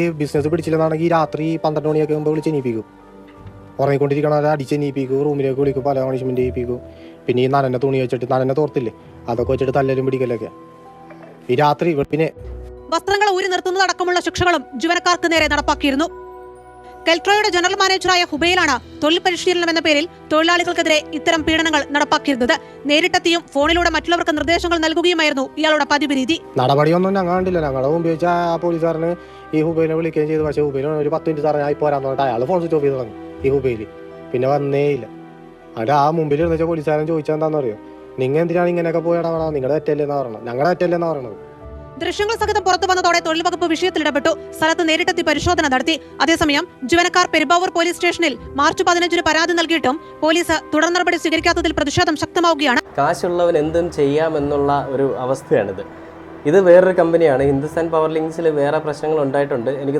ഈ ബിസിനസ് പിടിച്ചില്ലെന്നാണെങ്കിൽ രാത്രി 12 മണിയൊക്കെ ആകുമ്പോൾ വിളിച്ചെണീപ്പിക്കും. ഉറങ്ങിക്കൊണ്ടിരിക്കണവരെ അടിച്ചെണീപ്പിക്കും, റൂമിലേക്ക് വിളിക്കും, പല പണിഷ്മെന്റ് ചെയ്യിപ്പിക്കും. പിന്നെ ഈ നനഞ്ഞ തുണി വെച്ചിട്ട്, നനഞ്ഞ തോർത്തില്ലേ, അതൊക്കെ വെച്ചിട്ട് തല്ലലും പിടിക്കലൊക്കെ ഈ രാത്രി. പിന്നെ വസ്ത്രങ്ങൾ ഊരി നിർത്തുന്നതടക്കമുള്ള ശിക്ഷകളും ജീവനക്കാർക്ക് നേരെ നടപ്പാക്കിയിരുന്നു. കെൽട്രോയുടെ ജനറൽ മാനേജറായ ഹുബൈലാണ് തൊഴിൽ പരിശീലനം എന്ന പേരിൽ തൊഴിലാളികൾക്കെതിരെ ഇത്തരം പീഡനങ്ങൾ നടപ്പാക്കിയിരുന്നത്. നേരിട്ടെത്തിയും ഫോണിലൂടെ മറ്റുള്ളവർക്ക് നിർദ്ദേശങ്ങൾ നൽകുകയുമായിരുന്നു ഇയാളുടെ പതിവ് രീതി. നടപടിയൊന്നും ഞങ്ങൾ കണ്ടില്ല. ഞങ്ങളുടെ മുമ്പ് വെച്ചാൽ ആ പോലീസുകാരന് ഈ ഹുബൈനെ വിളിക്കുകയും ചെയ്തു. പക്ഷേ ഹുബൈൽ ഒരു 10 മിനിറ്റ് സാറേ ആയി പോരാന്ന് പറഞ്ഞിട്ട് അയാൾ ഫോൺ സ്വിച്ച് ഓഫ് ചെയ്ത് തുടങ്ങി. ഈ ഹുബൈൽ പിന്നെ വന്നേ ഇല്ല. അവിടെ ആ മുമ്പിൽ ഇരുന്ന പോലീസുകാരൻ ചോദിച്ചാൽ എന്താണെന്ന് അറിയോ, നിങ്ങൾ എന്തിനാണ് ഇങ്ങനെയൊക്കെ പോയി ഇടപെടാ, നിങ്ങളുടെ തെറ്റല്ലേന്നാ പറയണത്, ഞങ്ങളുടെ തെറ്റല്ലേന്നാ പറയണത്. ദൃശ്യങ്ങൾ സഹിതം പുറത്തു വന്നതോടെ തൊഴിൽ വകുപ്പ് വിഷയത്തിൽ ഇടപെട്ടു. സ്ഥലത്ത് നേരിട്ടെത്തി പരിശോധന നടത്തി. അതേസമയം ജീവനക്കാർ പെരുമ്പാവൂർ പോലീസ് സ്റ്റേഷനിൽ മാർച്ച് 15 പരാതി നൽകിയിട്ടും പോലീസ് തുടർ നടപടി സ്വീകരിക്കാത്തതിൽ പ്രതിഷേധം ശക്തമാവുകയാണ്. കാശുള്ളവൻ എന്തും ചെയ്യാമെന്നുള്ള ഒരു അവസ്ഥയാണിത്. ഇത് വേറൊരു കമ്പനിയാണ്. ഹിന്ദുസ്ഥാൻ പവർ ലിങ്ക്സിൽ വേറെ പ്രശ്നങ്ങൾ ഉണ്ടായിട്ടുണ്ട്. എനിക്ക്